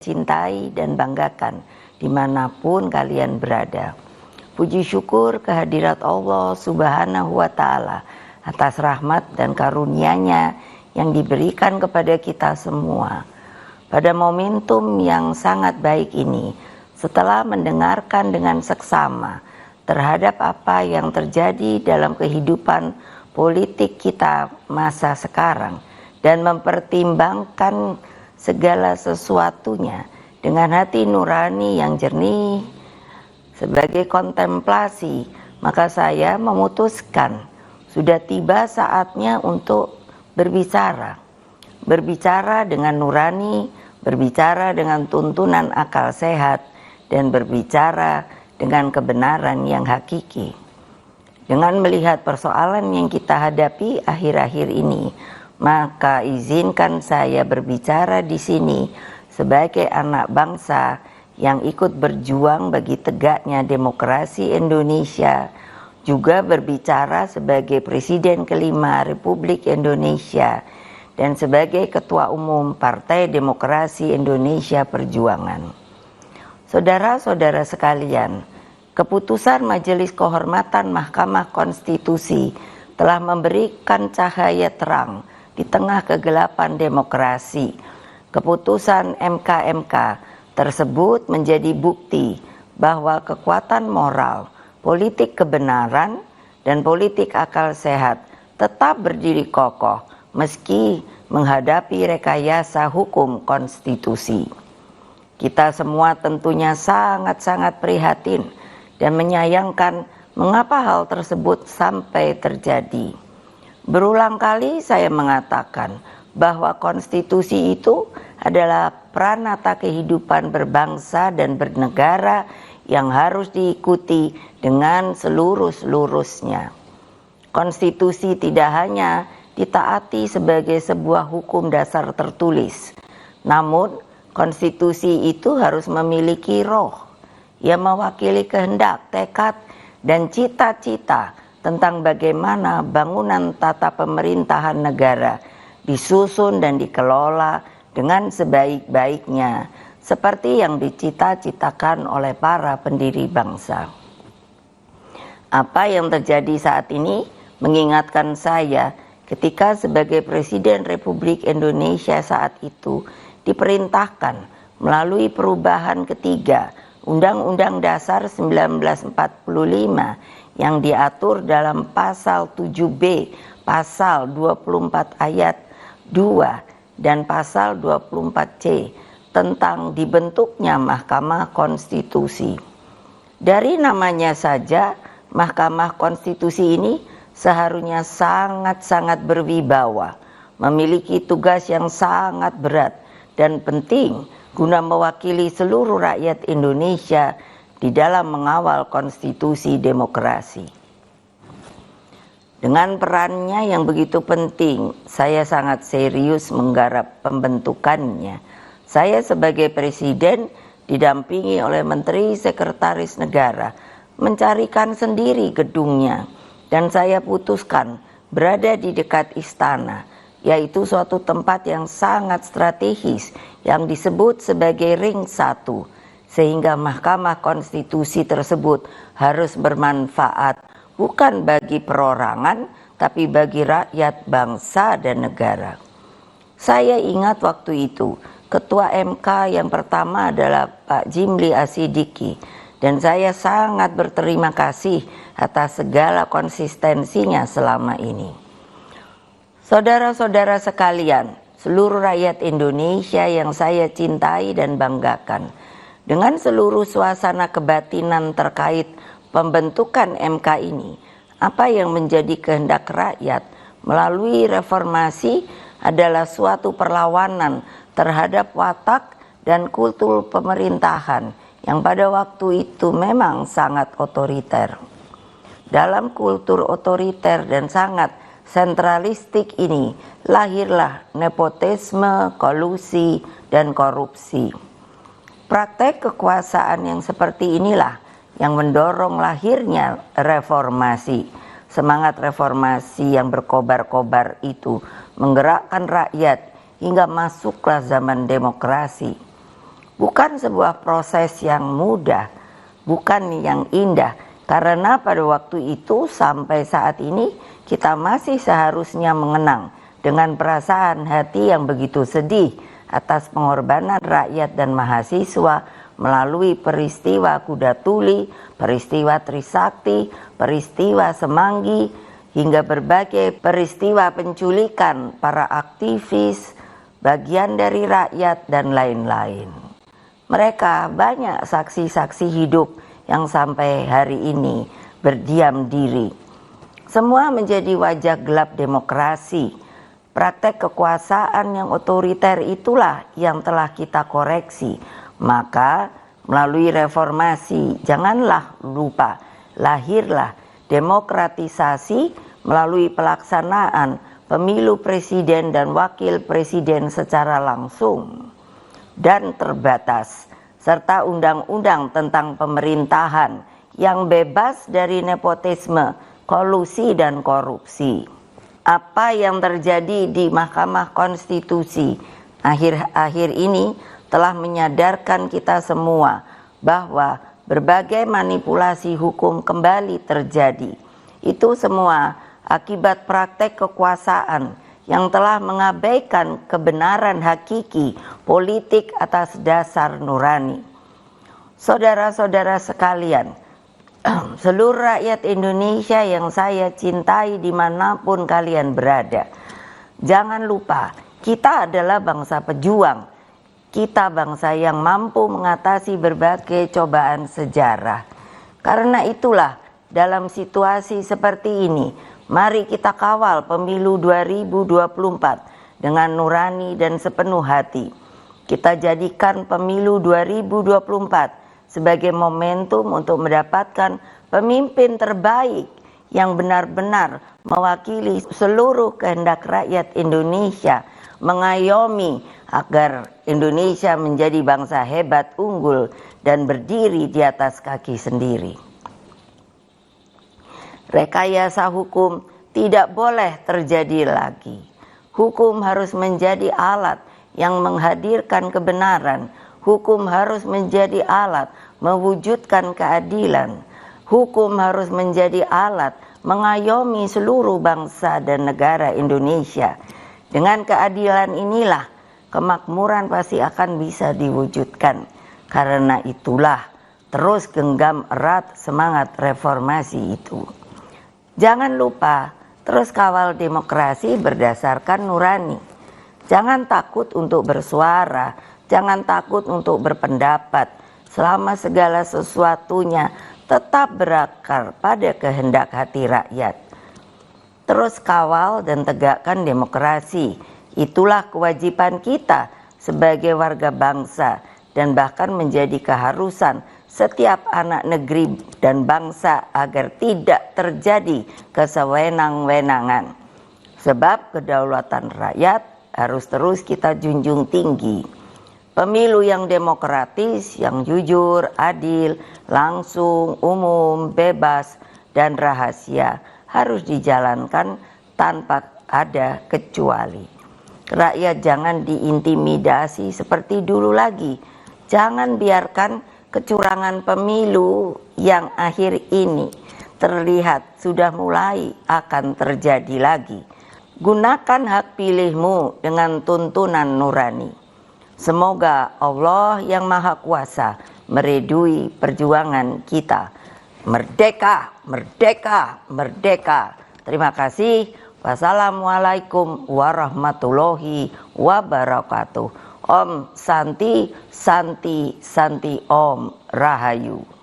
cintai dan banggakan dimanapun kalian berada. Puji syukur kehadirat Allah Subhanahu wa Ta'ala atas rahmat dan karunia-Nya yang diberikan kepada kita semua. Pada momentum yang sangat baik ini, setelah mendengarkan dengan seksama terhadap apa yang terjadi dalam kehidupan politik kita masa sekarang dan mempertimbangkan segala sesuatunya dengan hati nurani yang jernih sebagai kontemplasi, maka saya memutuskan sudah tiba saatnya untuk berbicara dengan nurani, berbicara dengan tuntunan akal sehat, dan berbicara dengan kebenaran yang hakiki. Dengan melihat persoalan yang kita hadapi akhir-akhir ini, maka izinkan saya berbicara di sini sebagai anak bangsa yang ikut berjuang bagi tegaknya demokrasi Indonesia, juga berbicara sebagai Presiden kelima Republik Indonesia dan sebagai Ketua Umum Partai Demokrasi Indonesia Perjuangan. Saudara-saudara sekalian, keputusan Majelis Kehormatan Mahkamah Konstitusi telah memberikan cahaya terang di tengah kegelapan demokrasi. Keputusan MK tersebut menjadi bukti bahwa kekuatan moral, politik kebenaran, dan politik akal sehat tetap berdiri kokoh meski menghadapi rekayasa hukum konstitusi. Kita semua tentunya sangat-sangat prihatin dan menyayangkan mengapa hal tersebut sampai terjadi. Berulang kali saya mengatakan bahwa konstitusi itu adalah pranata kehidupan berbangsa dan bernegara yang harus diikuti dengan seluruh-seluruhnya. Konstitusi tidak hanya ditaati sebagai sebuah hukum dasar tertulis, namun konstitusi itu harus memiliki roh yang mewakili kehendak, tekad, dan cita-cita tentang bagaimana bangunan tata pemerintahan negara disusun dan dikelola dengan sebaik-baiknya seperti yang dicita-citakan oleh para pendiri bangsa. Apa yang terjadi saat ini mengingatkan saya ketika sebagai Presiden Republik Indonesia saat itu diperintahkan melalui perubahan ketiga Undang-Undang Dasar 1945 yang diatur dalam pasal 7B, pasal 24 ayat 2 dan pasal 24C tentang dibentuknya Mahkamah Konstitusi. Dari namanya saja, Mahkamah Konstitusi ini seharusnya sangat-sangat berwibawa, memiliki tugas yang sangat berat dan penting guna mewakili seluruh rakyat Indonesia di dalam mengawal konstitusi demokrasi. Dengan perannya yang begitu penting, saya sangat serius menggarap pembentukannya. Saya sebagai Presiden didampingi oleh Menteri Sekretaris Negara mencarikan sendiri gedungnya, dan saya putuskan berada di dekat istana, yaitu suatu tempat yang sangat strategis yang disebut sebagai Ring 1, sehingga Mahkamah Konstitusi tersebut harus bermanfaat bukan bagi perorangan, tapi bagi rakyat, bangsa, dan negara. Saya ingat waktu itu, Ketua MK yang pertama adalah Pak Jimli Asidiki, dan saya sangat berterima kasih atas segala konsistensinya selama ini. Saudara-saudara sekalian, seluruh rakyat Indonesia yang saya cintai dan banggakan, dengan seluruh suasana kebatinan terkait pembentukan MK ini, apa yang menjadi kehendak rakyat melalui reformasi adalah suatu perlawanan terhadap watak dan kultur pemerintahan yang pada waktu itu memang sangat otoriter. Dalam kultur otoriter dan sangat sentralistik ini lahirlah nepotisme, kolusi, dan korupsi. Praktek kekuasaan yang seperti inilah yang mendorong lahirnya reformasi. Semangat reformasi yang berkobar-kobar itu menggerakkan rakyat hingga masuklah zaman demokrasi. Bukan sebuah proses yang mudah, bukan yang indah, karena pada waktu itu sampai saat ini kita masih seharusnya mengenang dengan perasaan hati yang begitu sedih atas pengorbanan rakyat dan mahasiswa melalui peristiwa Kuda Tuli, peristiwa Trisakti, peristiwa Semanggi, hingga berbagai peristiwa penculikan para aktivis, bagian dari rakyat, dan lain-lain. Mereka banyak saksi-saksi hidup yang sampai hari ini berdiam diri. Semua menjadi wajah gelap demokrasi. Praktek kekuasaan yang otoriter itulah yang telah kita koreksi. Maka melalui reformasi, janganlah lupa, lahirlah demokratisasi melalui pelaksanaan pemilu presiden dan wakil presiden secara langsung dan terbatas, serta undang-undang tentang pemerintahan yang bebas dari nepotisme, kolusi, dan korupsi. Apa yang terjadi di Mahkamah Konstitusi akhir-akhir ini telah menyadarkan kita semua bahwa berbagai manipulasi hukum kembali terjadi. Itu semua akibat praktek kekuasaan yang telah mengabaikan kebenaran hakiki politik atas dasar nurani. Saudara-saudara sekalian, seluruh rakyat Indonesia yang saya cintai dimanapun kalian berada, jangan lupa kita adalah bangsa pejuang. Kita bangsa yang mampu mengatasi berbagai cobaan sejarah. Karena itulah dalam situasi seperti ini, mari kita kawal pemilu 2024 dengan nurani dan sepenuh hati. Kita jadikan pemilu 2024 sebagai momentum untuk mendapatkan pemimpin terbaik yang benar-benar mewakili seluruh kehendak rakyat Indonesia, mengayomi agar Indonesia menjadi bangsa hebat, unggul, dan berdiri di atas kaki sendiri. Rekayasa hukum tidak boleh terjadi lagi. Hukum harus menjadi alat yang menghadirkan kebenaran. Hukum harus menjadi alat mewujudkan keadilan. Hukum harus menjadi alat mengayomi seluruh bangsa dan negara Indonesia. Dengan keadilan inilah kemakmuran pasti akan bisa diwujudkan. Karena itulah terus genggam erat semangat reformasi itu. Jangan lupa terus kawal demokrasi berdasarkan nurani. Jangan takut untuk bersuara. Jangan takut untuk berpendapat selama segala sesuatunya tetap berakar pada kehendak hati rakyat. Terus kawal dan tegakkan demokrasi. Itulah kewajiban kita sebagai warga bangsa dan bahkan menjadi keharusan setiap anak negeri dan bangsa agar tidak terjadi kesewenang-wenangan. Sebab kedaulatan rakyat harus terus kita junjung tinggi. Pemilu yang demokratis, yang jujur, adil, langsung, umum, bebas, dan rahasia harus dijalankan tanpa ada kecuali. Rakyat jangan diintimidasi seperti dulu lagi. Jangan biarkan kecurangan pemilu yang akhir ini terlihat sudah mulai akan terjadi lagi. Gunakan hak pilihmu dengan tuntunan nurani. Semoga Allah yang Maha Kuasa meridui perjuangan kita. Merdeka, merdeka, merdeka. Terima kasih. Wassalamualaikum warahmatullahi wabarakatuh. Om Santi, Santi, Santi Om Rahayu.